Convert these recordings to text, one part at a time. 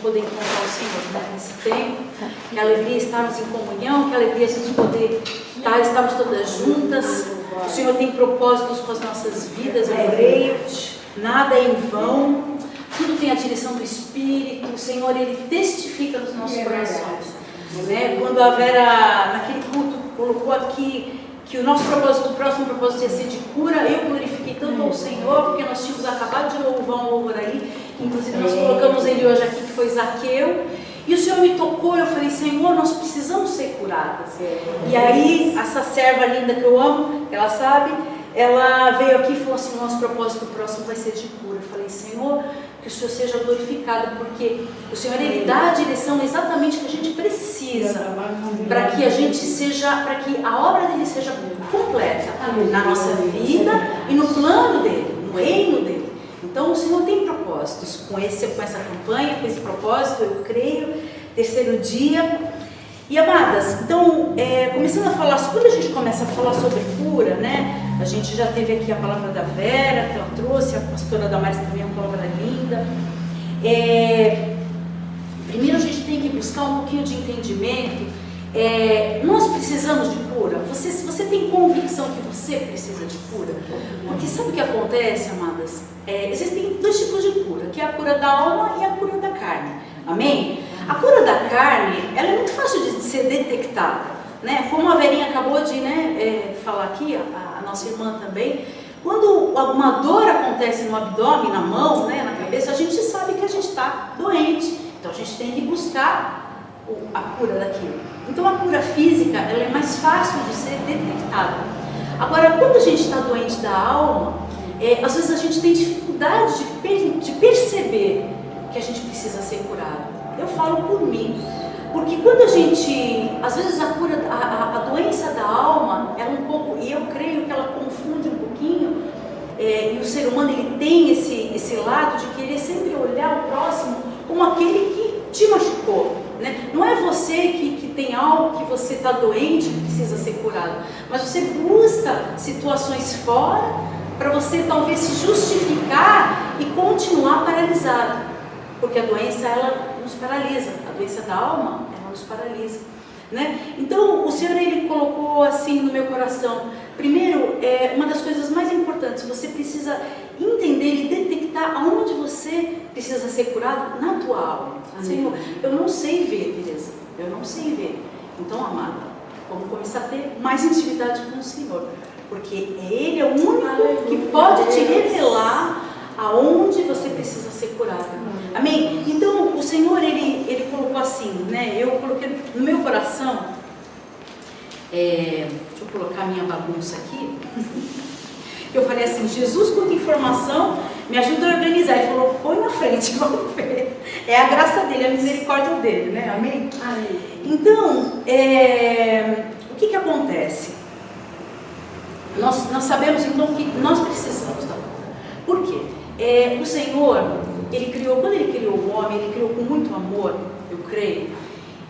poder encontrar o Senhor, né, nesse tempo. Que alegria estarmos em comunhão, que alegria a gente poder estarmos todas juntas. O Senhor tem propósitos com as nossas vidas, eu creio. Nada é em vão, tudo tem a direção do Espírito. O Senhor, Ele testifica nos nossos corações, né? Quando a Vera, naquele culto, colocou aqui que o nosso propósito, o próximo propósito ia ser de cura, eu glorifiquei tanto ao Senhor, porque nós tínhamos acabado de louvar um louvor aí, inclusive nós colocamos ele hoje aqui, que foi Zaqueu, e o Senhor me tocou, eu falei, Senhor, nós precisamos ser curadas. E aí, essa serva linda que eu amo, ela sabe, ela veio aqui e falou assim, o nosso propósito próximo vai ser de cura. Eu falei, Senhor, que o Senhor seja glorificado, porque o Senhor, Ele dá a direção exatamente que a gente precisa, para que a gente seja, para que a obra dele seja completa na nossa vida e no plano dele, no reino dele. Então o Senhor tem propósitos com essa campanha, com esse propósito, eu creio. Terceiro dia. E amadas, então, começando a falar, quando a gente começa a falar sobre cura, né? A gente já teve aqui a palavra da Vera, que ela trouxe, a pastora Damares também é uma palavra linda. Primeiro a gente tem que buscar um pouquinho de entendimento. Nós precisamos de cura. Você tem convicção que você precisa de cura? Porque sabe o que acontece, amadas? Existem dois tipos de cura, que é a cura da alma e a cura da carne. Amém? A cura da carne, ela é muito fácil de ser detectada, né? Como a Verinha acabou de falar aqui, a nossa irmã também, quando alguma dor acontece no abdômen, na mão, né, na cabeça, a gente sabe que a gente está doente. Então a gente tem que buscar a cura daquilo. Então a cura física, ela é mais fácil de ser detectada. Agora, quando a gente está doente da alma, às vezes a gente tem dificuldade de perceber que a gente precisa ser curado. Eu falo por mim, porque quando a gente, às vezes a doença da alma, ela um pouco, e eu creio que ela confunde um pouquinho, e o ser humano, ele tem esse lado de querer sempre olhar o próximo como aquele que te machucou, né? Não é você que tem algo, que você está doente, que precisa ser curado, mas você busca situações fora para você talvez se justificar e continuar paralisado. Porque a doença, ela nos paralisa, a doença da alma, ela nos paralisa, né? Então, o Senhor, Ele colocou assim no meu coração, primeiro, uma das coisas mais importantes, você precisa entender e detectar aonde você precisa ser curado na tua alma. Senhor, eu não sei ver, Teresa, eu não sei ver. Então, amada, vamos começar a ter mais intimidade com o Senhor, porque Ele é o único que pode te revelar aonde você precisa ser curado. Amém? Então, o Senhor, Ele colocou assim, né? Eu coloquei no meu coração, deixa eu colocar a minha bagunça aqui. Eu falei assim, Jesus, quanta informação, me ajuda a organizar. Ele falou, põe na frente, vamos ver. É a graça dele, a misericórdia dele, né? Amém? Amém. Então, o que acontece? Nós sabemos, então, que nós precisamos da cura. Por quê? O Senhor, Ele criou, quando Ele criou o homem, Ele criou com muito amor, eu creio.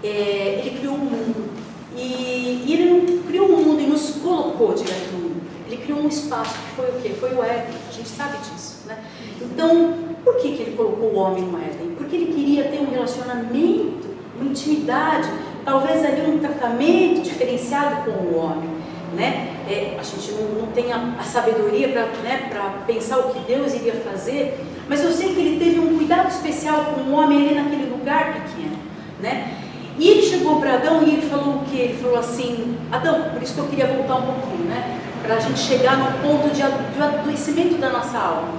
Ele criou o mundo. E Ele não criou o mundo e nos colocou direto no mundo. Ele criou um espaço, que foi o quê? Foi o Éden, a gente sabe disso, né? Então, por que Ele colocou o homem no Éden? Porque Ele queria ter um relacionamento, uma intimidade, talvez ali um tratamento diferenciado com o homem, né? A gente não tem a sabedoria para pensar o que Deus iria fazer, mas eu sei que Ele teve um cuidado especial com o homem ali naquele lugar pequeno, né? E Ele chegou para Adão e Ele falou o quê? Ele falou assim, Adão, por isso que eu queria voltar um pouquinho, né? Para a gente chegar no ponto de adoecimento da nossa alma.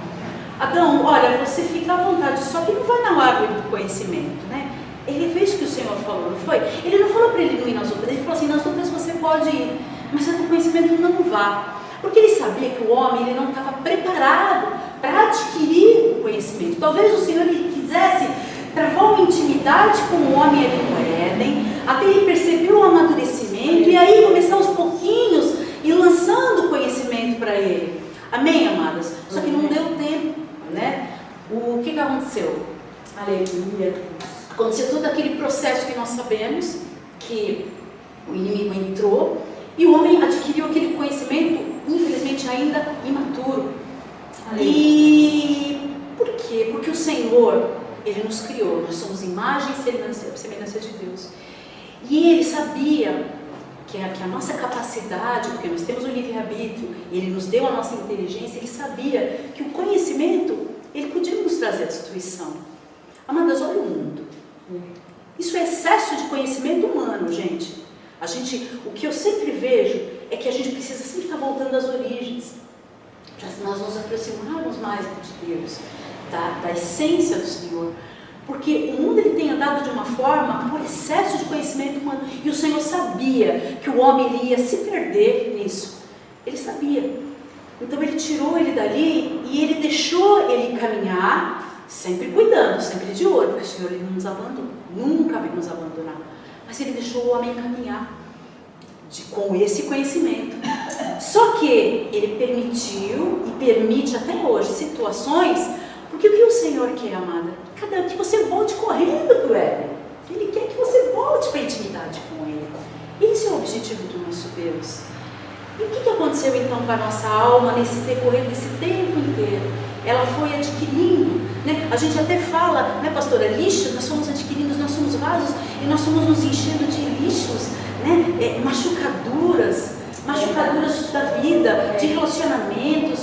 Adão, olha, você fica à vontade, só que não vai na árvore do conhecimento, né? Ele fez o que o Senhor falou, não foi? Ele não falou para ele não ir nas outras, ele falou assim, nas outras você pode ir, mas no conhecimento não vá. Porque ele sabia que o homem ele não estava preparado para adquirir o conhecimento. Talvez o Senhor ele quisesse travar uma intimidade com o homem ali no Éden, até ele perceber o amadurecimento, e aí começar aos pouquinhos e lançando o conhecimento para ele. Amém, amadas? Só que não deu tempo, né? O que aconteceu? Aleluia. Aconteceu todo aquele processo que nós sabemos, que o inimigo entrou, e o homem adquiriu aquele conhecimento, infelizmente ainda imaturo. E por quê? Porque o Senhor, Ele nos criou, nós somos imagem e semelhança de Deus. E Ele sabia que a nossa capacidade, porque nós temos o livre-arbítrio, Ele nos deu a nossa inteligência, Ele sabia que o conhecimento, Ele podia nos trazer a destruição. Amadas, olha o mundo. Isso é excesso de conhecimento humano, gente. O que eu sempre vejo é que a gente precisa sempre estar voltando às origens, para nós nos aproximarmos mais de Deus, da essência do Senhor. Porque o mundo ele tem andado de uma forma por excesso de conhecimento humano. E o Senhor sabia que o homem ele ia se perder nisso. Ele sabia. Então Ele tirou ele dali e Ele deixou ele caminhar, sempre cuidando, sempre de olho, porque o Senhor ele não nos abandonou, nunca vai nos abandonar. Mas Ele deixou o homem caminhar com esse conhecimento. Só que Ele permitiu e permite até hoje situações, porque o que o Senhor quer, amada? Que você volte correndo para o Éden. Ele quer que você volte para a intimidade com Ele. Esse é o objetivo do nosso Deus. E o que aconteceu então com a nossa alma nesse decorrer desse tempo inteiro? Ela foi adquirindo, né? A gente até fala, né, pastora, lixo, nós somos adquirindo, nós somos vasos e nós somos nos enchendo de lixos, né? Machucaduras da vida, de relacionamentos.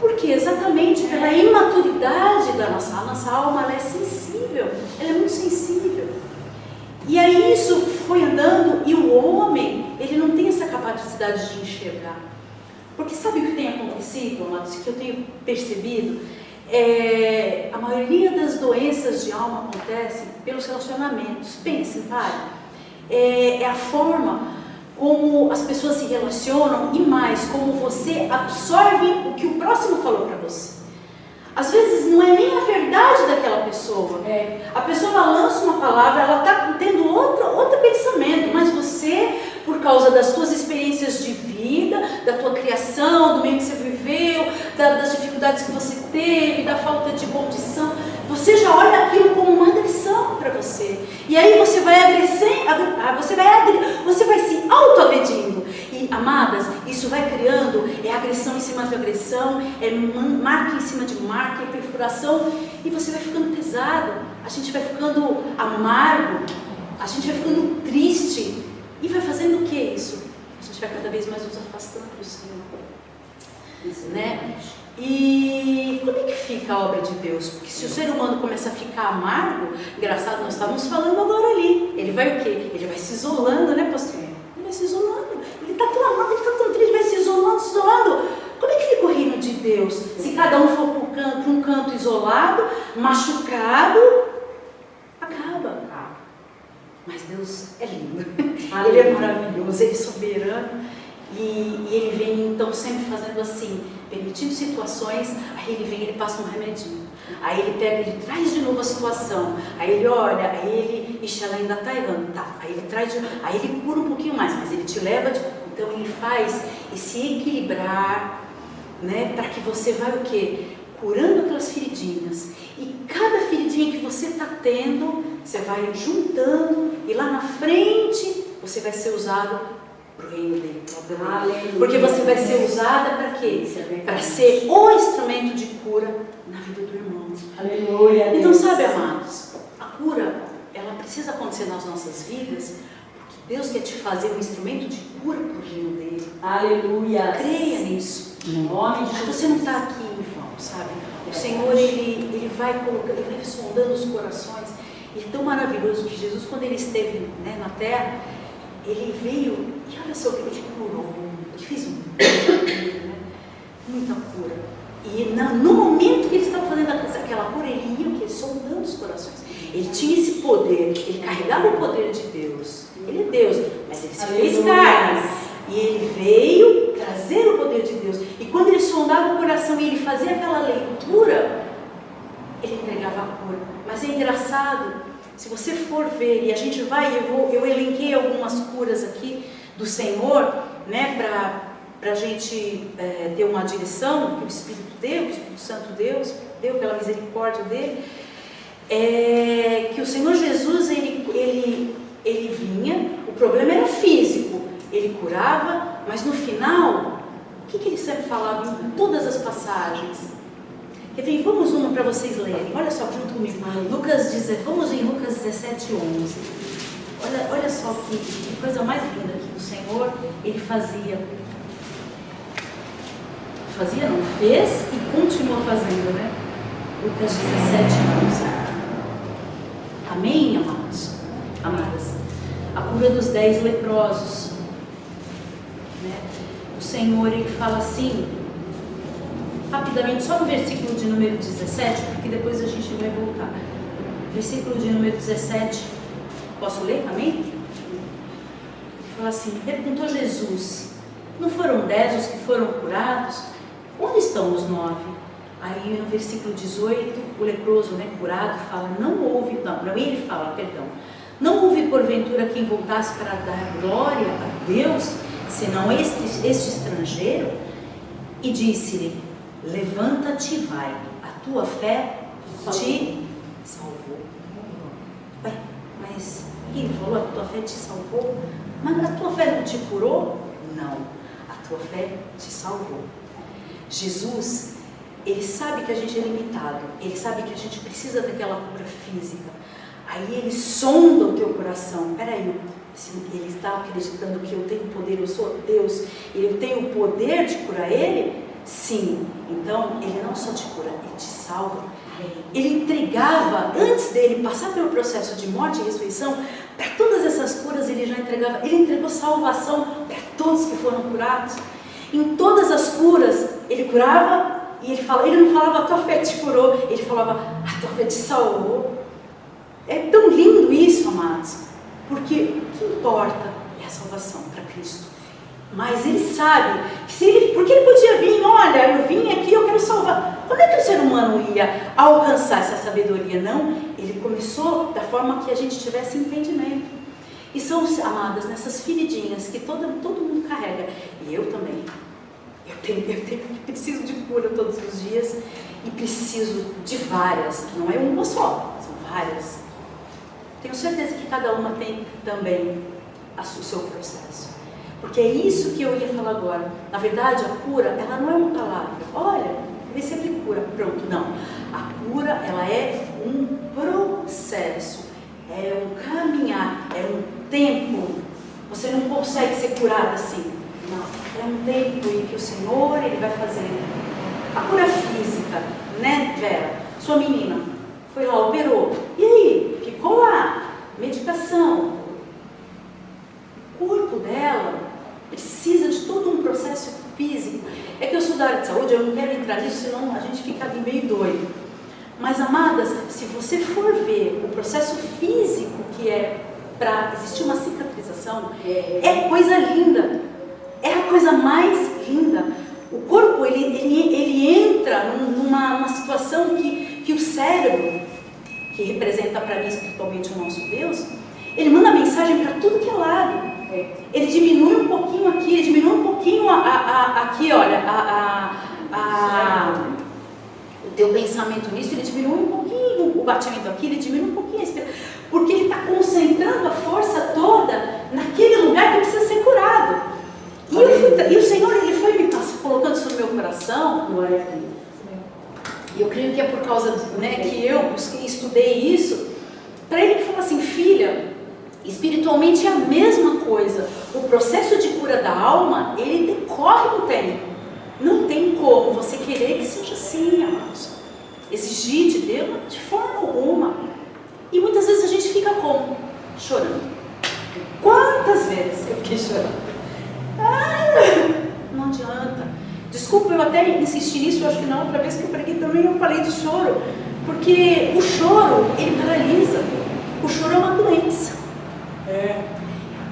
Porque exatamente pela imaturidade da nossa alma, ela é sensível, ela é muito sensível. E aí isso foi andando e o homem, ele não tem essa capacidade de enxergar. Porque sabe o que tem acontecido, amados, que eu tenho percebido? A maioria das doenças de alma acontecem pelos relacionamentos. Pensem, pai, é a forma como as pessoas se relacionam e mais, como você absorve o que o próximo falou para você. Às vezes não é nem a verdade daquela pessoa. A pessoa lança uma palavra, ela está tendo outro pensamento, mas você, por causa das tuas experiências de vida, da tua criação, do meio que você viveu, das dificuldades que você teve, da falta de condição, você já olha aquilo como uma agressão para você. E aí você vai se auto-agredindo. E, amadas, isso vai criando, agressão em cima de agressão, marca em cima de marca, perfuração, e você vai ficando pesado, a gente vai ficando amargo, a gente vai ficando triste, e vai fazendo o que isso? A gente vai cada vez mais nos afastando do Senhor, né? E como é que fica a obra de Deus? Porque se o ser humano começa a ficar amargo, engraçado, nós estávamos falando agora ali, ele vai o quê? Ele vai se isolando, né, pastor? Ele vai se isolando, ele está tão amargo, ele está tão triste, ele vai se isolando. Como é que fica o reino de Deus? Se cada um for para um canto isolado, machucado, acaba. Mas Deus é lindo, Ele é maravilhoso, Ele é soberano. E Ele vem então sempre fazendo assim, permitindo situações, aí Ele vem, Ele passa um remedinho, aí Ele pega, Ele traz de novo a situação, aí Ele olha, aí Ele, ela ainda está errando, tá, aí Ele traz, aí Ele cura um pouquinho mais, mas Ele te leva, então Ele faz esse equilibrar, né, para que você vai o quê? Curando aquelas feridinhas, e cada feridinha que você está tendo, você vai juntando, e lá na frente, você vai ser usado para o reino dele, porque você vai ser usada para quê? Para ser o instrumento de cura na vida do irmão. Aleluia. Então, sabe, amados, a cura, ela precisa acontecer nas nossas vidas, porque Deus quer te fazer um instrumento de cura para o reino dele. Aleluia. Creia nisso. Nome de Jesus. Você não está aqui em vão, sabe? O Senhor, ele vai colocando, Ele vai sondando os corações. E é tão maravilhoso que Jesus, quando Ele esteve, né, na terra, Ele veio e olha só, Ele curou, Ele fez muita cura. E no momento que Ele estava fazendo aquela cura, Ele ia o quê? Sondando os corações. Ele tinha esse poder, Ele carregava o poder de Deus. Ele é Deus, mas Ele se fez carne. E Ele veio trazer o poder de Deus. E quando Ele sondava o coração e Ele fazia aquela leitura, Ele entregava a cura. Mas é engraçado, se você for ver, e a gente vai, eu elenquei algumas curas aqui do Senhor, né, para a gente ter uma direção que o Espírito deu, o Espírito Santo deu pela misericórdia dele, que o Senhor Jesus, ele vinha, o problema era físico, Ele curava, mas no final, o que ele sempre falava em todas as passagens? Quer ver? Vamos uma para vocês lerem. Olha só, junto comigo. Vamos em Lucas 17:11. Olha só que coisa mais linda que o Senhor, Ele fazia. Não, fez e continua fazendo, né? Lucas 17:11. Amém, amados? Amadas? A cura dos 10 leprosos. Né? O Senhor, Ele fala assim, rapidamente, só no versículo de número 17, porque depois a gente vai voltar. Versículo de número 17, posso ler também? Ele fala assim, perguntou Jesus, não foram 10 os que foram curados? Onde estão os 9? Aí no versículo 18, o leproso, né, curado, fala, não houve porventura quem voltasse para dar glória a Deus, senão este estrangeiro? E disse-lhe, levanta-te e vai, a tua fé te salvou. Ué, mas ele falou, a tua fé te salvou? Mas a tua fé não te curou? Não, a tua fé te salvou. Jesus, Ele sabe que a gente é limitado, Ele sabe que a gente precisa daquela cura física. Aí Ele sonda o teu coração. Peraí, Ele está acreditando que eu tenho poder, eu sou Deus, eu tenho o poder de curar Ele? Sim, então Ele não só te cura, Ele te salva. Ele entregava, antes dele passar pelo processo de morte e ressurreição, para todas essas curas Ele já entregava. Ele entregou salvação para todos que foram curados. Em todas as curas, Ele curava e Ele não falava, a tua fé te curou, Ele falava, a tua fé te salvou. É tão lindo isso, amados, porque o que importa é a salvação para Cristo. Mas Ele sabe, que porque Ele podia vir, olha, eu vim aqui, eu quero salvar. Como é que o ser humano ia alcançar essa sabedoria? Não, Ele começou da forma que a gente tivesse entendimento. E são, amadas, nessas feridinhas que todo mundo carrega, e eu também. Eu preciso de cura todos os dias e preciso de várias, não é uma só, são várias. Tenho certeza que cada uma tem também o seu processo. Porque é isso que eu ia falar agora. Na verdade, a cura, ela não é uma palavra. Olha, Ele sempre cura, pronto, não. A cura, ela é um processo, é um caminhar, é um tempo. Você não consegue ser curado assim. Não, é um tempo em que o Senhor, Ele vai fazer a cura física, né, Vera? Sua menina foi lá, operou. E aí? Ficou lá. Medicação. O corpo dela precisa de todo um processo físico. É que eu sou da área de saúde, eu não quero entrar nisso, senão a gente fica meio doido. Mas, amadas, se você for ver o processo físico que é para existir uma cicatrização, é coisa linda. É a coisa mais linda. O corpo, ele entra numa situação que o cérebro, que representa para mim espiritualmente o nosso Deus, ele manda mensagem para tudo que é lado. Ele diminui um pouquinho aqui, ele diminui um pouquinho aqui, olha, o teu pensamento nisso, ele diminui um pouquinho o batimento aqui, ele diminui um pouquinho a inspiração, porque ele está concentrando a força toda naquele lugar que precisa ser curado. E o Senhor, Ele foi me colocando isso no meu coração. E eu creio que é por causa, né, que eu estudei isso, para Ele falar assim, filha, espiritualmente é a mesma coisa. O processo de cura da alma, ele decorre um tempo. Não tem como você querer que seja assim, amados. Exigir de Deus de forma alguma. E muitas vezes a gente fica como? Chorando. Quantas vezes eu fiquei chorando? Não adianta. Desculpa, eu até insisti nisso, eu acho que na outra vez que eu preguei também eu falei de choro, porque o choro, ele paralisa. O choro é uma doença.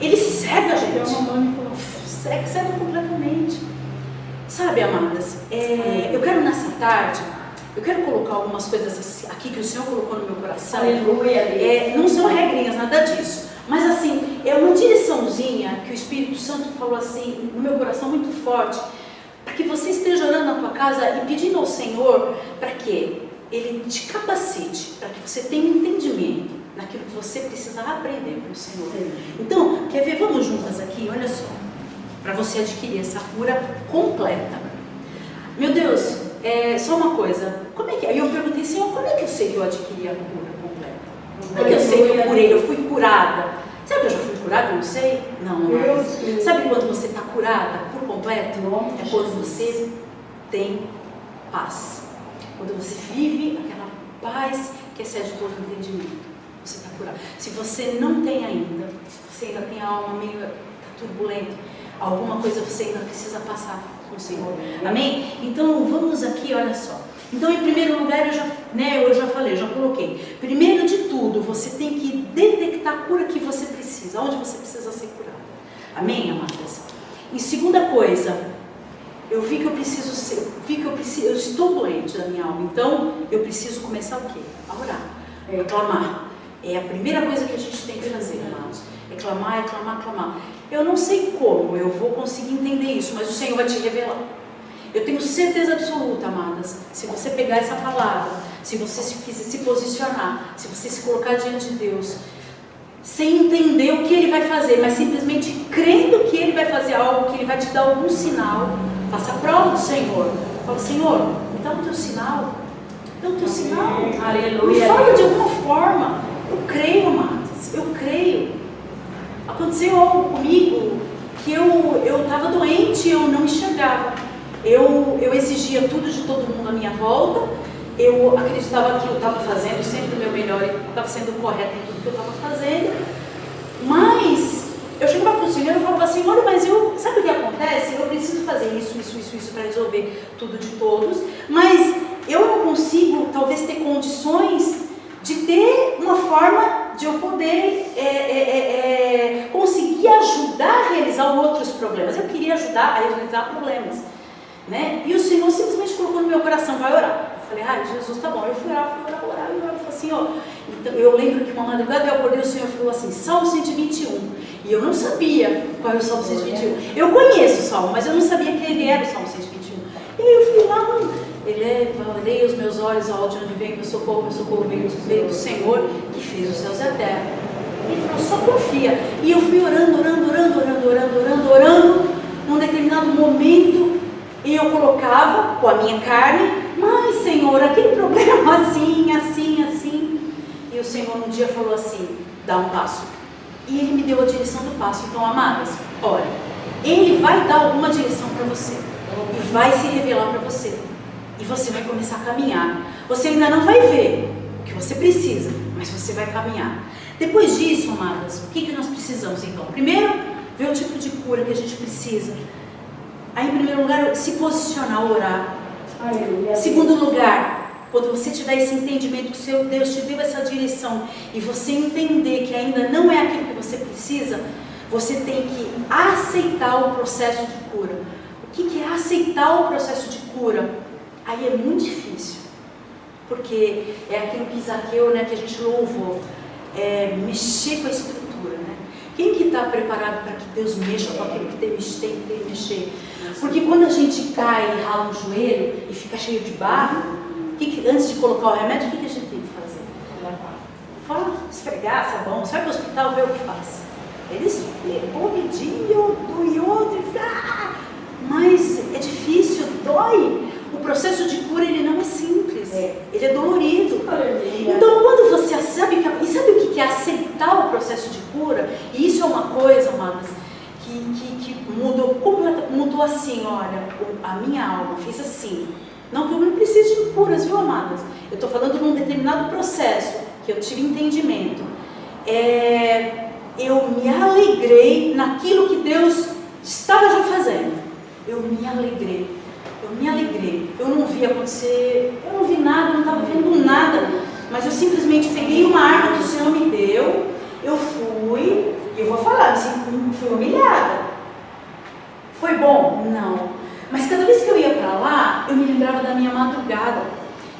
Ele cega a gente. Cega completamente. Sabe, amadas, eu quero nessa tarde, eu quero colocar algumas coisas aqui que o Senhor colocou no meu coração. Não são regrinhas, nada disso. Mas assim, é uma direçãozinha que o Espírito Santo falou assim, no meu coração muito forte, para que você esteja orando na tua casa e pedindo ao Senhor para que Ele te capacite, para que você tenha entendimento naquilo que você precisa aprender com o Senhor. Então, quer ver? Vamos juntas aqui, olha só, para você adquirir essa cura completa. Meu Deus, só uma coisa, como é que Aí eu perguntei, Senhor, como é que eu sei que eu adquiri a cura completa? Como é que eu sei que eu curei, eu fui curada? Sabe que eu já fui curada, eu não sei? Não, mas sabe quando você está curada por completo? É quando você tem paz. Quando você vive aquela paz que excede todo o entendimento. Você está curado. Se você não tem ainda, se você ainda tem a alma meio turbulenta, alguma coisa você ainda precisa passar com o Senhor. Amém? Então vamos aqui, olha só. Então, em primeiro lugar, eu já falei, já coloquei. Primeiro de tudo, você tem que detectar a cura que você precisa, onde você precisa ser curado. Amém, amadas? E segunda coisa, eu estou doente da minha alma, então eu preciso começar o quê? A orar, a clamar. É a primeira coisa que a gente tem que fazer, amados. É clamar, clamar. Eu não sei como eu vou conseguir entender isso, mas o Senhor vai te revelar. Eu tenho certeza absoluta, amadas, se você pegar essa palavra, se você se posicionar, se você se colocar diante de Deus, sem entender o que Ele vai fazer, mas simplesmente crendo que Ele vai fazer algo, que Ele vai te dar algum sinal, faça a prova do Senhor. Fala, Senhor, me dá o teu sinal. Me dá o teu sinal. Aleluia. Me fala de alguma forma. Eu creio, amadas, eu creio. Aconteceu algo comigo que eu estava doente, eu não enxergava. Eu exigia tudo de todo mundo à minha volta. Eu acreditava que eu estava fazendo sempre o meu melhor, eu estava sendo correta em tudo que eu estava fazendo. Mas eu chegava para o Senhor e falava, Senhor, mas sabe o que acontece? Eu preciso fazer isso para resolver tudo de todos, mas eu não consigo, talvez, ter condições de ter uma forma de eu poder conseguir ajudar a realizar outros problemas. Eu queria ajudar a realizar problemas, né? E o Senhor simplesmente colocou no meu coração, vai orar. Eu falei, Jesus, tá bom. Eu fui orar. Eu falei assim, então, eu lembro que uma madrugada eu acordei, o Senhor falou assim, Salmo 121. E eu não sabia qual era o Salmo 121. Eu conheço o Salmo, mas eu não sabia que ele era o Salmo 121. E eu fui lá, elevarei os meus olhos ao de onde vem meu socorro veio do Senhor, que fez os céus e a terra. Ele falou, só confia. E eu fui orando. Num determinado momento, eu colocava com a minha carne, mas Senhor, aquele problema assim. E o Senhor um dia falou assim, dá um passo. E Ele me deu a direção do passo. Então, amadas, olha, Ele vai dar alguma direção para você. E vai se revelar para você. E você vai começar a caminhar. Você ainda não vai ver o que você precisa, mas você vai caminhar. Depois disso, amadas, o que nós precisamos então? Primeiro, ver o tipo de cura que a gente precisa. Aí, em primeiro lugar, se posicionar, orar. Aleluia. Segundo lugar, quando você tiver esse entendimento que o seu Deus te deu essa direção e você entender que ainda não é aquilo que você precisa, você tem que aceitar o processo de cura. O que é aceitar o processo de cura? Aí é muito difícil, porque é aquilo que Zaqueu, né, que a gente louvou, mexer com a estrutura, né? Quem que está preparado para que Deus mexa com aquilo que tem que mexer? Porque quando a gente cai e rala o joelho e fica cheio de barro, antes de colocar o remédio, o que a gente tem que fazer? Fala, esfregar sabão, você vai para o hospital ver o que faz. Eles o vidinho do iodo, mas é difícil, dói. O processo de cura, ele não é simples, ele é dolorido. Então, quando você sabe o que é aceitar o processo de cura, e isso é uma coisa, amadas, que mudou assim, olha, a minha alma fez assim. Não que eu não precise de curas, viu, amadas? Eu estou falando de um determinado processo que eu tive entendimento. Eu me alegrei naquilo que Deus estava já fazendo. Eu me alegrei. Eu não vi acontecer, eu não vi nada, eu não estava vendo nada. Mas eu simplesmente peguei uma arma que o Senhor me deu, eu fui, e eu vou falar, assim, fui humilhada. Foi bom? Não. Mas cada vez que eu ia para lá, eu me lembrava da minha madrugada.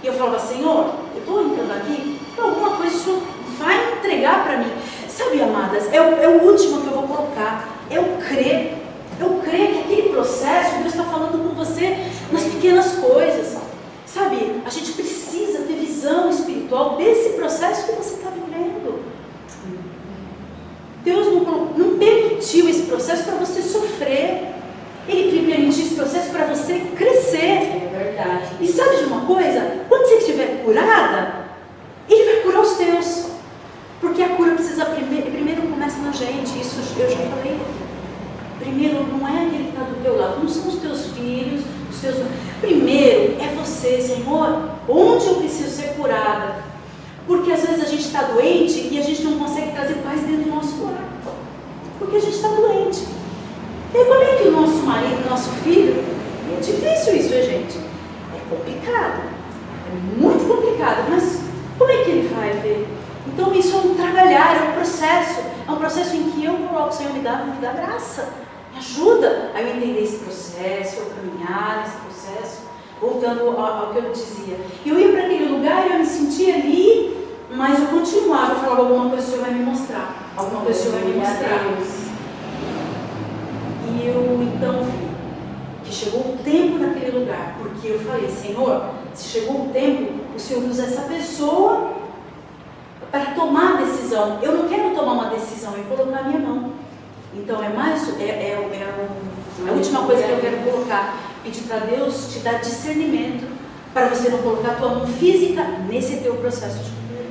E eu falava, Senhor, eu estou entrando aqui, alguma coisa o Senhor vai entregar para mim. Sabe, amadas, é o último que eu vou colocar. Eu crer que aquele processo, Deus está falando com você nas pequenas coisas. Sabe, a gente precisa ter visão espiritual desse processo que você está vivendo. Deus não permitiu esse processo para você sofrer. Ele permitiu esse processo para você crescer. É verdade. E sabe de uma coisa? Quando você estiver curada, Ele vai curar os teus. Porque a cura precisa, primeiro começa na gente, isso eu já falei. Primeiro, não é aquele que está do teu lado, não são os teus filhos, os teus... Primeiro, é você, Senhor, onde eu preciso ser curada? Porque às vezes a gente está doente e a gente não consegue trazer paz dentro do nosso lar. Porque a gente está doente. E como é que o nosso marido, o nosso filho... É difícil isso, gente. É complicado. É muito complicado, mas como é que ele vai ver? Então isso é um trabalhar, é um processo. É um processo em que eu coloco, Senhor, me dá graça. Me ajuda a eu entender esse processo, a caminhar nesse processo. Voltando ao que eu dizia. Eu ia para aquele lugar e eu me sentia ali, mas eu continuava, eu falava alguma coisa o Senhor vai me mostrar. Alguma coisa o Senhor vai me mostrar. E eu então vi que chegou o tempo naquele lugar, porque eu falei, Senhor, se chegou o tempo, o Senhor usa essa pessoa para tomar a decisão. Eu não quero tomar uma decisão e colocar a minha mão. Então a última coisa que eu quero colocar, pedir para Deus te dar discernimento para você não colocar a tua mão física nesse teu processo de cura.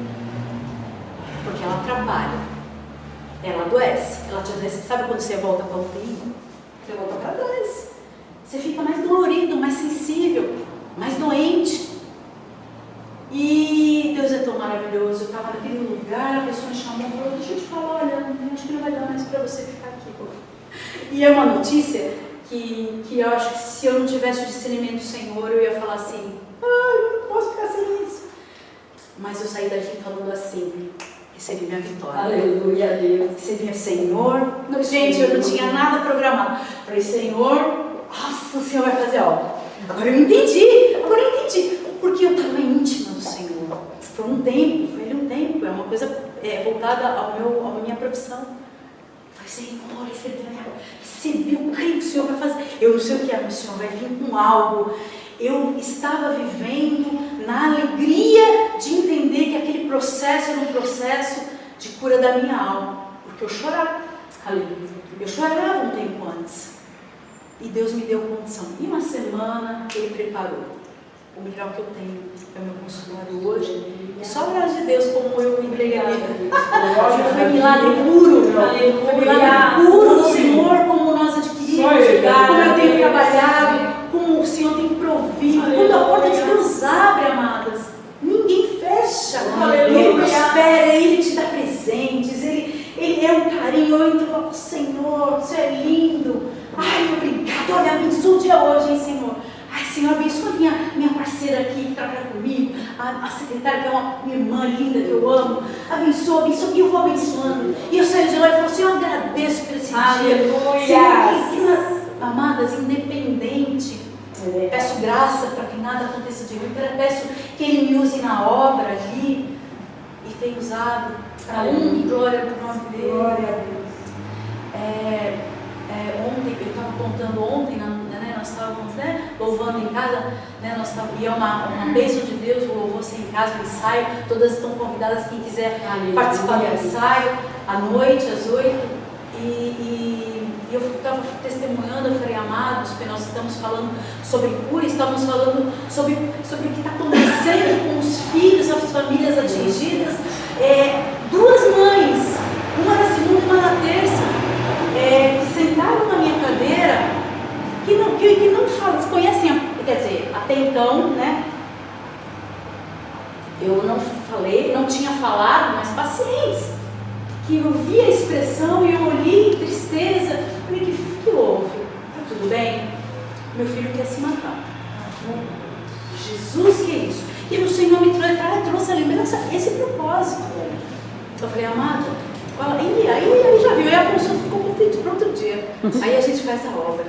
Porque ela atrapalha, ela adoece, ela te adoece. Sabe quando você volta para o UTI? Você volta para trás. Você fica mais dolorido, mais sensível, mais doente. E Deus é tão maravilhoso. Eu estava naquele lugar, a pessoa me chamou e falou, deixa eu te falar, olha, acho que não vai dar mais para você ficar aqui. E é uma notícia que eu acho que se eu não tivesse o discernimento do Senhor, eu ia falar assim, eu não posso ficar sem isso. Mas eu saí daqui falando assim, recebi minha vitória. Aleluia, Deus. Recebi, Senhor. Gente, eu não tinha nada programado. Falei, Senhor, nossa, o Senhor vai fazer algo. Agora eu entendi. Porque eu estava íntima do Senhor. Foi um tempo, é uma coisa voltada à minha profissão. Falei, Senhor, recebi, eu creio que o Senhor vai fazer. Eu não sei o que é, mas o Senhor vai vir com algo. Eu estava vivendo na alegria de entender que aquele processo era um processo de cura da minha alma. Porque eu chorava. Eu chorava um tempo antes. E Deus me deu condição. Em uma semana, Ele preparou. O melhor que eu tenho é o meu consultório hoje. E só graças a Deus, como eu entreguei a vida. Foi milagre puro. Foi milagre puro do Senhor, como nós adquirimos, como eu tenho trabalhado, como o Senhor tem provido. Quando a porta de Deus abre, amadas, ninguém fecha. Ele prospera, Ele te dá presentes, Ele é um carinho. Eu entro para o Senhor, você é lindo. Ai, obrigado, olha, abençoa o dia hoje, hein, Senhor. Ai, Senhor, abençoa minha parceira aqui que trabalha comigo, a secretária, que é uma minha irmã linda que eu amo. Abençoa, e eu vou abençoando. E eu saio de lá e falo, Senhor, eu agradeço por esse dia. Senhor, amadas, independente. Peço graça para que nada aconteça de mim. Peço que Ele me use na obra ali. E tem usado. Glória para o nome dEle. Glória a Deus. Ontem, eu estava contando ontem, nós estávamos louvando em casa, e é uma bênção de Deus, o louvor ser em casa, o ensaio, todas estão convidadas, quem quiser participar do ensaio, à noite, às 8, e eu estava testemunhando, eu falei, amados, porque nós estamos falando sobre cura, estamos falando sobre o que está acontecendo com os filhos, as famílias atingidas, duas mães, uma na segunda e uma na terça, que sentaram na minha cadeira, que não falam, se conhecem, quer dizer, até então, eu não falei, não tinha falado, mas paciência, que eu vi a expressão e eu olhei tristeza, falei, que houve? Tá tudo bem? Meu filho quer se matar. Jesus, que é isso? E o Senhor me trouxe a lembrança, esse propósito. Eu falei, amado, aí já viu, aí a consulta ficou para outro dia. Aí a gente faz a obra,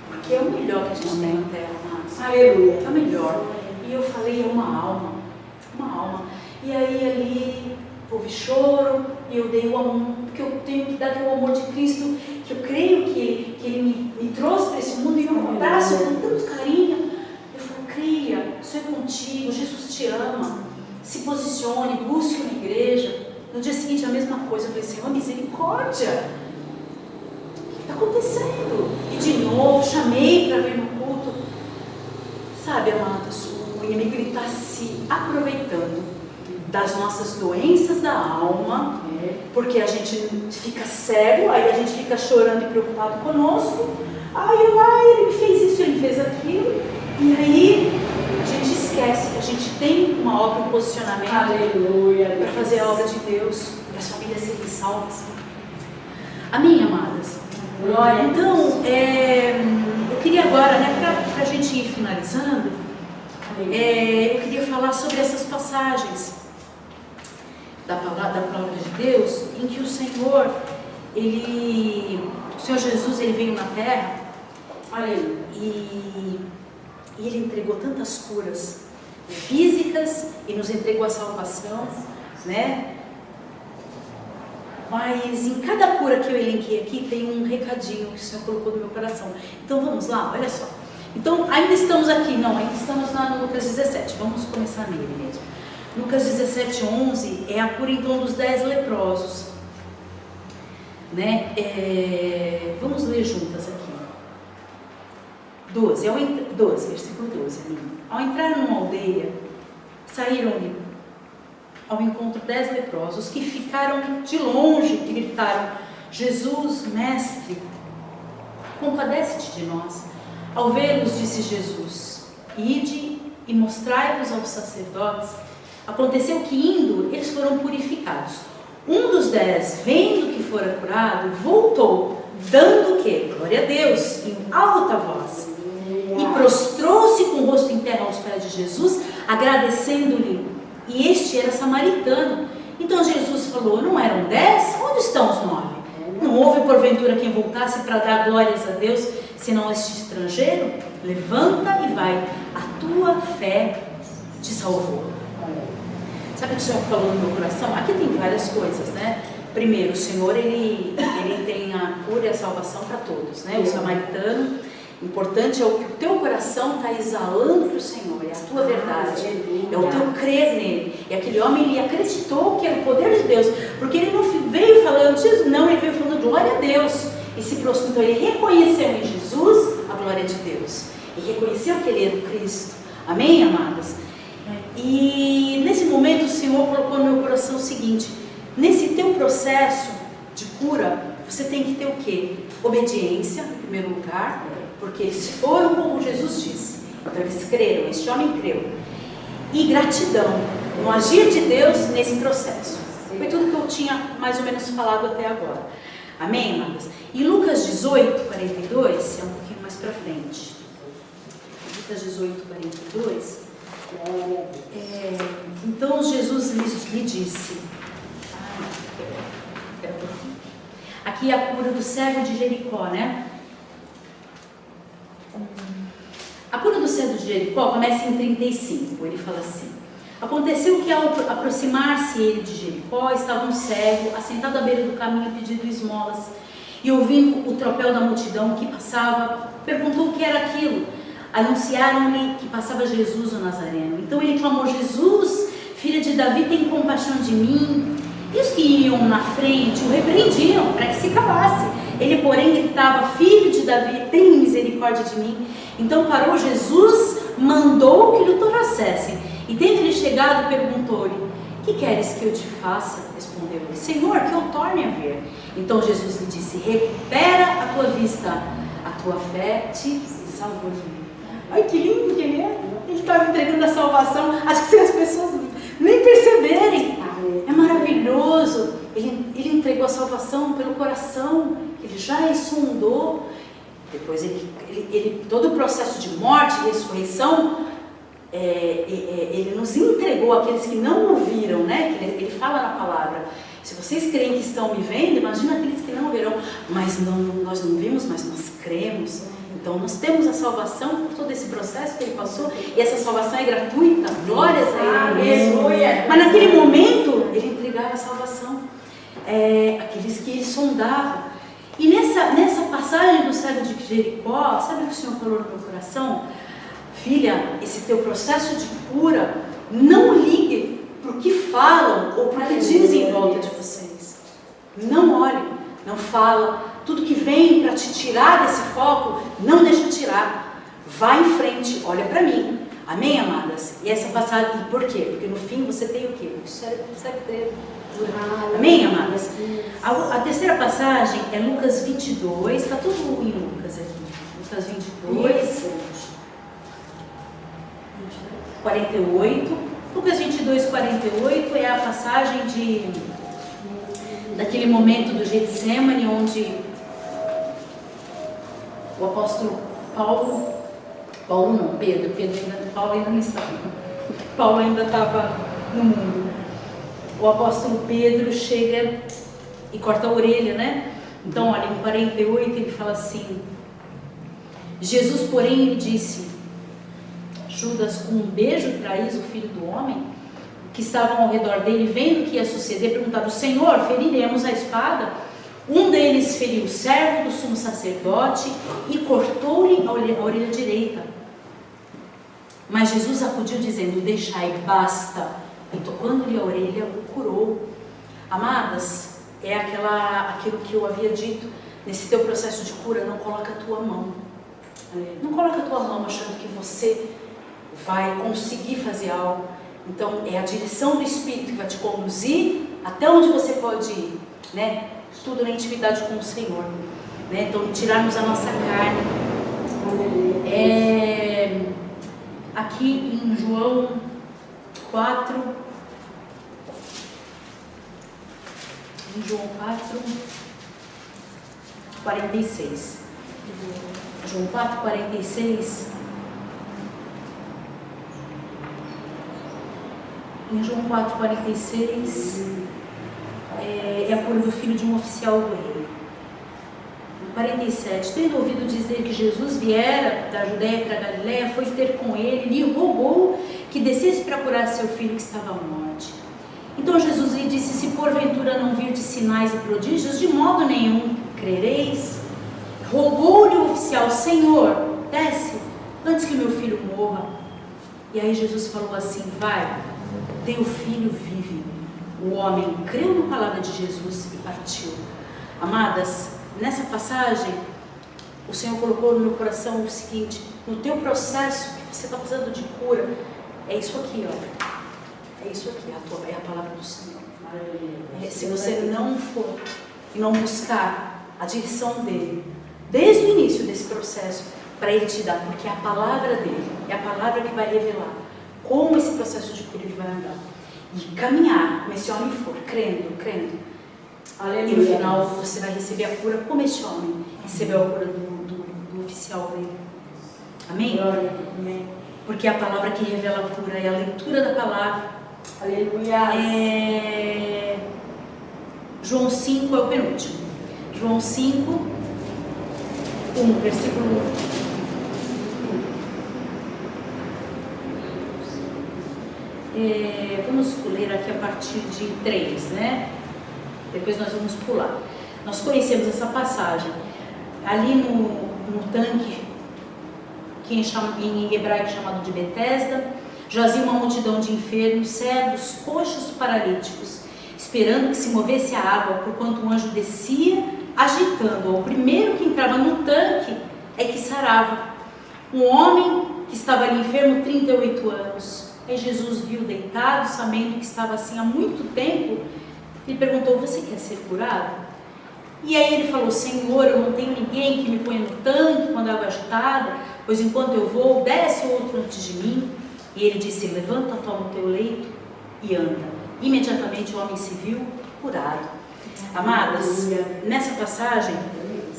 porque é o melhor que a gente tem na terra, amados. Aleluia. É o melhor. E eu falei, é uma alma. E aí ali houve choro, e eu dei o amor, porque eu tenho que dar o amor de Cristo, que eu creio que Ele me trouxe para esse mundo, e eu abraço com tanto carinho. Eu falo, creia, isso é contigo, Jesus te ama. Se posicione, busque uma igreja. No dia seguinte, a mesma coisa. Eu falei, Senhor, misericórdia. O que está acontecendo? E de novo, chamei para vir no culto. Sabe, amados, o inimigo está se aproveitando das nossas doenças da alma, porque a gente fica cego, aí a gente fica chorando e preocupado conosco. Ele fez isso, ele fez aquilo, e aí a gente esquece que a gente tem uma obra, um posicionamento para fazer a obra de Deus, para as famílias serem salvas. Amém, amadas? Glória. Então, eu queria agora, para a gente ir finalizando, eu queria falar sobre essas passagens da palavra de Deus, em que o Senhor Jesus, ele veio na terra, e ele entregou tantas curas físicas e nos entregou a salvação, né? Mas em cada cura que eu elenquei aqui tem um recadinho que o Senhor colocou no meu coração. Então vamos lá, olha só. Então ainda estamos aqui, ainda estamos lá no Lucas 17, vamos começar nele mesmo. Lucas 17:11 é a cura então dos 10 leprosos, né? Vamos ler juntas aqui. 12, versículo 12. Ao entrar numa aldeia, saíram-lhe ao encontro 10 leprosos que ficaram de longe e gritaram: Jesus, mestre, compadece-te de nós. Ao vê-los, disse Jesus: ide e mostrai-vos aos sacerdotes. Aconteceu que, indo, eles foram purificados. Um dos 10, vendo que fora curado, voltou, dando o quê? Glória a Deus, em alta voz. E prostrou-se com o rosto em terra aos pés de Jesus, agradecendo-lhe. E este era samaritano. Então Jesus falou: não eram 10? Onde estão os 9? Não houve porventura quem voltasse para dar glórias a Deus, senão este estrangeiro? Levanta e vai, a tua fé te salvou. Sabe o que o Senhor falou no meu coração? Aqui tem várias coisas, né? Primeiro, o Senhor, ele tem a cura e a salvação para todos, né? O samaritano, importante é o que o teu coração está exalando para o Senhor, é a tua verdade, é o teu crer nele. E aquele homem, ele acreditou que era o poder de Deus, porque ele não veio falando Jesus, não, ele veio falando glória a Deus, e se prostrou. Então ele reconheceu em Jesus a glória de Deus, e reconheceu que ele era o Cristo. Amém, amadas? E nesse momento o Senhor colocou no meu coração o seguinte: nesse teu processo de cura, você tem que ter o quê? Obediência, em primeiro lugar, porque eles foram como Jesus disse, então eles creram, este homem creu, e gratidão no agir de Deus nesse processo. Foi tudo que eu tinha mais ou menos falado até agora. Amém, amadas? E Lucas 18, 42, é um pouquinho mais para frente. Lucas 18, 42. Então Jesus lhe disse, aqui é a cura do cego de Jericó, né? A cura do cego de Jericó começa em 35, ele fala assim: aconteceu que ao aproximar-se ele de Jericó, estava um cego assentado à beira do caminho pedindo esmolas, e ouvindo o tropel da multidão que passava, perguntou o que era aquilo. Anunciaram-lhe que passava Jesus o Nazareno. Então ele clamou: Jesus, filha de Davi, tem compaixão de mim. E os que iam na frente o repreendiam para que se calasse. Ele, porém, gritava: filho de Davi, tem misericórdia de mim. Então parou Jesus, mandou que lhe trouxessem. E tendo ele chegado, perguntou-lhe: que queres que eu te faça? Respondeu-lhe: Senhor, que eu torne a ver. Então Jesus lhe disse: recupera a tua vista, a tua fé te salvou de mim. Ai, que lindo que ele é. Ele estava entregando a salvação. Acho que se as pessoas nem perceberem, é maravilhoso. Ele entregou a salvação pelo coração, ele já sondou. Depois todo o processo de morte e ressurreição, ele nos entregou àqueles que não ouviram, né? Ele fala na palavra: se vocês creem que estão me vendo, imagina aqueles que não verão. Mas nós não vimos, mas nós cremos. Então nós temos a salvação por todo esse processo que ele passou, e essa salvação é gratuita, glórias a ele. Mas naquele momento ele entregava a salvação àqueles que ele sondava. E nessa passagem do cego de Jericó, sabe o que o Senhor falou no meu coração? Filha, esse teu processo de cura, não ligue para o que falam ou para o que dizem em volta de vocês. Não olhe, não fala. Tudo que vem para te tirar desse foco, não deixa tirar. Vai em frente, olha para mim. Amém, amadas? E essa passagem, por quê? Porque no fim você tem o quê? O cérebro. Amém, amadas? A terceira passagem é Lucas 22, está tudo em Lucas aqui. Lucas 22, 48. Lucas 22, 48 é a passagem daquele momento do Getsemane, onde o apóstolo Paulo ainda não estava. Paulo ainda estava no mundo. O apóstolo Pedro chega e corta a orelha, né? Então, olha, em 48 ele fala assim: Jesus, porém, lhe disse: Judas, com um beijo traís o filho do homem? Que estavam ao redor dele, vendo o que ia suceder, perguntaram: Senhor, feriremos a espada? Um deles feriu o servo do sumo sacerdote e cortou-lhe a orelha direita. Mas Jesus acudiu dizendo: Deixai, basta. E tocando-lhe a orelha, o curou. Amadas, é aquilo que eu havia dito, nesse teu processo de cura, não coloca a tua mão. Não coloca a tua mão achando que você vai conseguir fazer algo. Então, é a direção do Espírito que vai te conduzir até onde você pode ir, né? Tudo na intimidade com o Senhor, né? Então, tirarmos a nossa carne. Aqui em João 4, João 4, 46. João 4, 46. Em João 4, 46, é a cura do filho de um oficial do rei. 47, tendo ouvido dizer que Jesus viera da Judéia para a Galiléia, foi ter com ele, lhe rogou que descesse para curar seu filho que estava à morte. Então Jesus lhe disse: se porventura não virdes sinais e prodígios, de modo nenhum crereis. Rogou-lhe o oficial: Senhor, desce, antes que meu filho morra. E aí Jesus falou assim: vai, teu filho vive. O homem creu na palavra de Jesus e partiu. Amadas, nessa passagem, o Senhor colocou no meu coração o seguinte: no teu processo que você está precisando de cura, é isso aqui, ó. É isso aqui, é a palavra do Senhor. Se você não for e não buscar a direção dele, desde o início desse processo, para ele te dar, porque é a palavra dele, é a palavra que vai revelar como esse processo de cura ele vai andar. E caminhar, como esse homem for, crendo. Aleluia. E no final você vai receber a cura como esse homem recebeu a cura do oficial dele. Amém? Glória. Amém. Porque é a palavra que revela a cura, é a leitura da palavra. Aleluia. João 5 é o penúltimo. João 5, 1, versículo 1. Vamos ler aqui a partir de 3, né? Depois nós vamos pular. Nós conhecemos essa passagem. Ali no tanque, que em hebraico é chamado de Betesda, jazia uma multidão de enfermos, cegos, coxos, paralíticos, esperando que se movesse a água, porquanto o anjo descia, agitando. O primeiro que entrava no tanque é que sarava. Um homem que estava ali enfermo 38 anos. Aí Jesus viu deitado, sabendo que estava assim há muito tempo, ele perguntou: você quer ser curado? E aí ele falou: Senhor, eu não tenho ninguém que me ponha no tanque quando a água é agitada, pois enquanto eu vou, desce outro antes de mim. E ele disse: levanta, toma o teu leito e anda. Imediatamente o homem se viu curado. Amadas, nessa passagem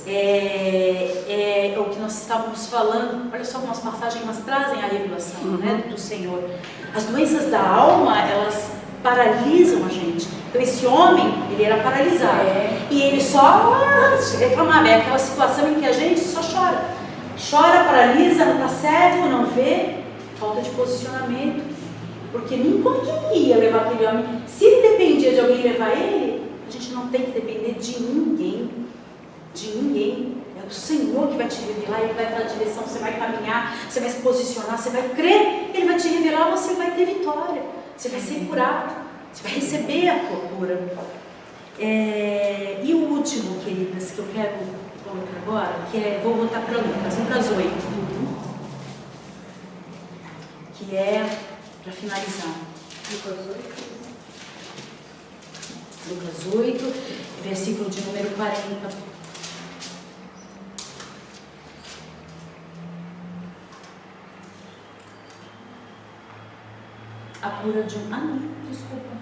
é o que nós estávamos falando. Olha só como as passagens elas trazem a revelação, né, do Senhor. As doenças da alma, elas paralisam a gente. Então esse homem, ele era paralisado. E ele só reclamava. É aquela situação em que a gente só chora. Chora, paralisa, não está certo, não vê. Falta de posicionamento. Porque ninguém ia levar aquele homem. Se ele dependia de alguém levar ele, a gente não tem que depender de ninguém. De ninguém. É o Senhor que vai te revelar. Ele vai dar a direção, você vai caminhar, você vai se posicionar, você vai crer. Ele vai te revelar, você vai ter vitória. Você vai ser curado. Você vai receber a tua cura. E o último, queridas, que eu quero colocar agora, vou voltar para Lucas 8. que é, para finalizar, Lucas 8, versículo de número 40. A cura de um... Ah, não, desculpa.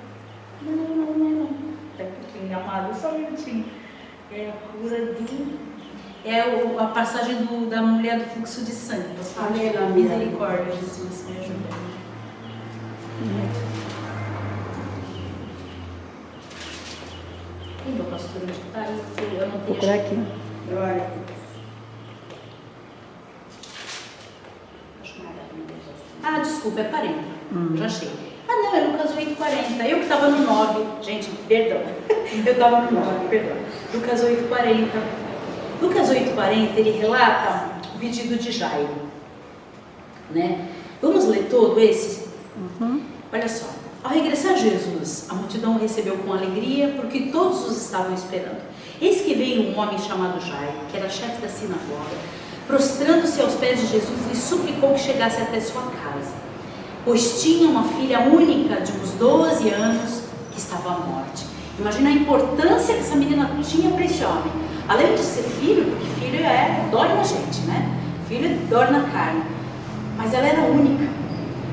Não. Até um pouquinho, amado, só um minutinho. É a cura de... É a passagem da mulher do fluxo de sangue. A misericórdia, Jesus, me ajuda. Quem é o pastor? Onde está? Eu não tenho... Por aqui. Olha. Ah, desculpa, é 40. Já achei. Ah, não, é Lucas 8,40. Eu que estava no 9. Gente, perdão. Eu estava no 9, perdão. Lucas 8,40. Lucas 8,40, ele relata o pedido de Jairo. Né? Vamos ler todo esse? Olha só. Ao regressar Jesus, a multidão o recebeu com alegria, porque todos os estavam esperando. Eis que veio um homem chamado Jairo, que era chefe da sinagoga, prostrando-se aos pés de Jesus, lhe suplicou que chegasse até sua casa, pois tinha uma filha única de uns 12 anos que estava à morte. Imagina a importância que essa menina tinha para esse homem. Além de ser filho, porque filho dói na gente, né? Filho dói na carne. Mas ela era única.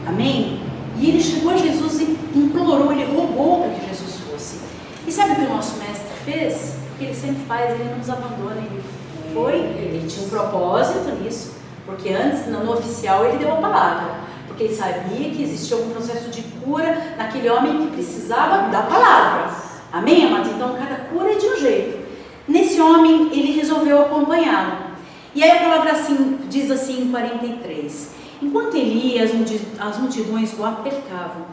Amém? E ele chegou a Jesus e implorou, ele rogou para que Jesus fosse. E sabe o que o nosso mestre fez? O que ele sempre faz, ele não nos abandona. Ele tinha um propósito nisso, porque antes, no oficial, ele deu a palavra. Porque ele sabia que existia algum processo de cura naquele homem que precisava da palavra. Amém, amados? Então, cada cura é de um jeito. Nesse homem, ele resolveu acompanhá-lo. E aí a palavra diz assim em 43. Enquanto ele ia, as multidões o apertavam.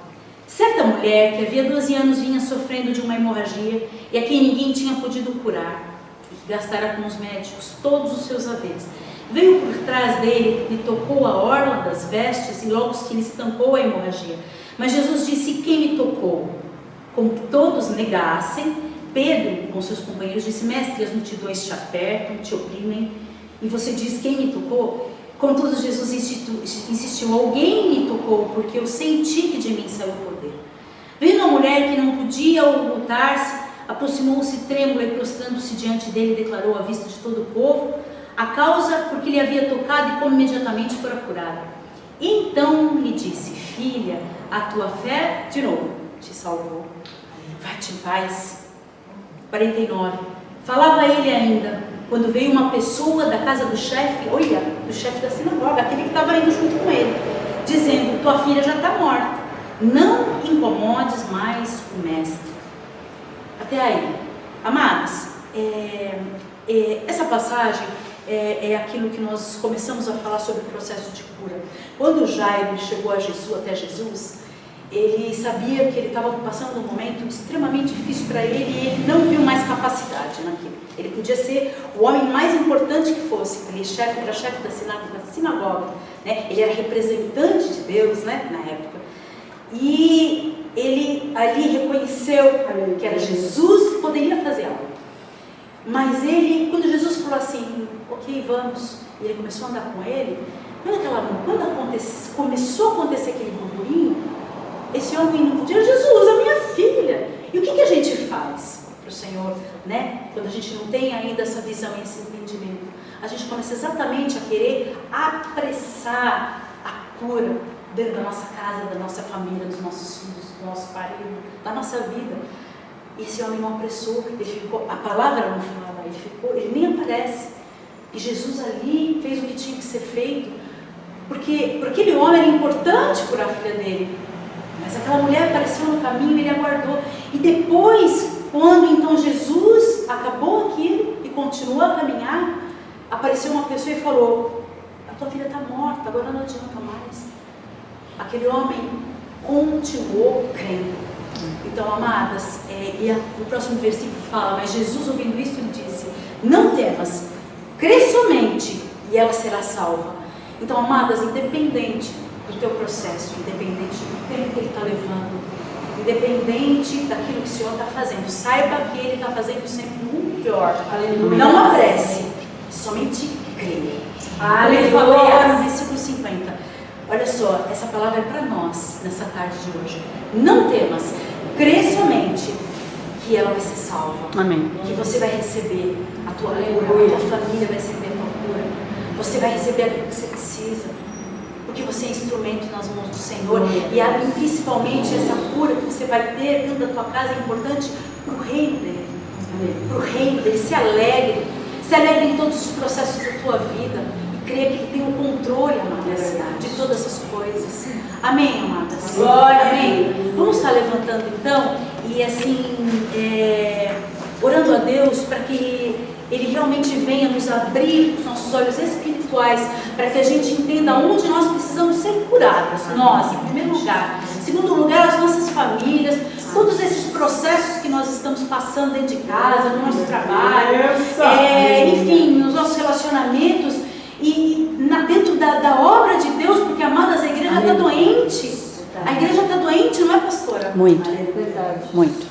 Certa mulher que havia 12 anos vinha sofrendo de uma hemorragia e a quem ninguém tinha podido curar, e que gastara com os médicos todos os seus haveres, veio por trás dele e tocou a orla das vestes e logo se lhe estancou a hemorragia. Mas Jesus disse: quem me tocou? Como que todos negassem, Pedro, com seus companheiros, disse: mestre, as multidões te apertam, te oprimem, e você diz: quem me tocou? Contudo, Jesus insistiu: alguém me tocou, porque eu senti que de mim saiu o poder. Vendo a mulher que não podia ocultar-se, aproximou-se trêmula e prostrando-se diante dele, declarou à vista de todo o povo a causa por que lhe havia tocado e como imediatamente fora curada. Então lhe disse: filha, a tua fé, de novo, te salvou. Vai-te em paz. 49. Falava ele ainda, quando veio uma pessoa da casa do chefe, olha, do chefe da sinagoga, aquele que estava indo junto com ele, dizendo: tua filha já está morta, não incomodes mais o mestre. Até aí, amados, essa passagem é aquilo que nós começamos a falar sobre o processo de cura. Quando Jairo chegou até Jesus, ele sabia que ele estava passando um momento extremamente difícil para ele e ele não viu mais capacidade naquilo. Ele podia ser o homem mais importante que fosse, ele era chefe da sinagoga, né? Ele era representante de Deus, né? Na época. E ele ali reconheceu que era Jesus que poderia fazer algo. Mas ele, quando Jesus falou assim: ok, vamos, e ele começou a andar com ele, quando começou a acontecer aquele burburinho, esse homem não podia: Jesus, a minha filha. E o que a gente faz para o Senhor, né? Quando a gente não tem ainda essa visão e esse entendimento, a gente começa exatamente a querer apressar a cura dentro da nossa casa, da nossa família, dos nossos filhos, do nosso marido, da nossa vida. E esse homem não apressou, ele ficou, a palavra não fala, ele nem aparece. E Jesus ali fez o que tinha que ser feito, porque aquele homem era importante para a filha dele. Mas aquela mulher apareceu no caminho e ele aguardou. E depois, quando então Jesus acabou aquilo e continuou a caminhar, apareceu uma pessoa e falou: a tua filha está morta, agora não adianta mais. Aquele homem continuou crendo. Então, amadas, o próximo versículo fala: mas Jesus, ouvindo isso, lhe disse: não temas, crê somente e ela será salva. Então, amadas, independente do teu processo, independente do tempo que ele está levando, independente daquilo que o Senhor está fazendo, saiba que ele está fazendo sempre o melhor. Aleluia. Não apresse, somente creia. Ele falou agora no versículo 50: Olha só, essa palavra é para nós, nessa tarde de hoje. Não temas, crê somente que ela vai ser salva. Amém. Que você vai receber a tua cura, a tua família vai receber a tua cura. Você vai receber aquilo que você precisa. Porque você é instrumento nas mãos do Senhor. E principalmente essa cura que você vai ter dentro da tua casa é importante para o reino dele. Para o reino dele. Se alegre em todos os processos da tua vida. Creia que Ele tem o controle, amadas, de todas as coisas. Amém, amadas? Glória. Amém? Vamos estar levantando então e assim, orando a Deus para que Ele realmente venha nos abrir os nossos olhos espirituais, para que a gente entenda onde nós precisamos ser curados. Nós, em primeiro lugar. Em segundo lugar, as nossas famílias, todos esses processos que nós estamos passando dentro de casa, no nosso trabalho, enfim, nos nossos relacionamentos. E dentro da obra de Deus, porque, amadas, a igreja está doente. A igreja está doente, não é, pastora? Muito. Muito.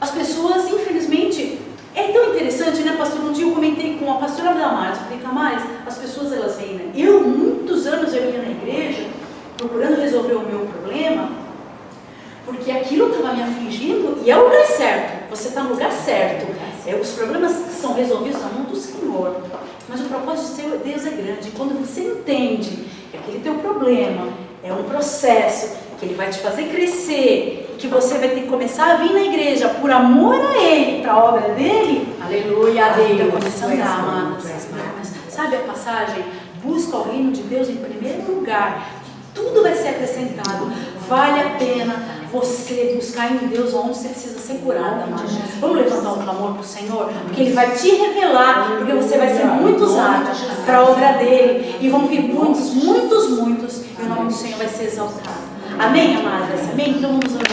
As pessoas, infelizmente, é tão interessante, né, pastor? Um dia eu comentei com a pastora Damares, eu falei, Damares, as pessoas, elas vêm, né? Muitos anos eu ia na igreja, procurando resolver o meu problema, porque aquilo estava me afligindo, e é o lugar certo, você está no lugar certo. Os problemas que são resolvidos na mão do Senhor. Mas o propósito de Deus é grande. Quando você entende que aquele teu problema é um processo, que Ele vai te fazer crescer, que você vai ter que começar a vir na igreja por amor a Ele, para a obra dele, aleluia, a vida começa a andar, amadas. Sabe a passagem? Busca o reino de Deus em primeiro lugar, tudo vai ser acrescentado. Vale a pena você buscar em Deus onde você precisa ser curada, amada. Vamos levantar um clamor para o Senhor, porque Ele vai te revelar, porque você vai ser muito usado para a obra dele, e vão vir muitos, e o nome do Senhor vai ser exaltado. Amém, amadas? Amém? Então vamos orar.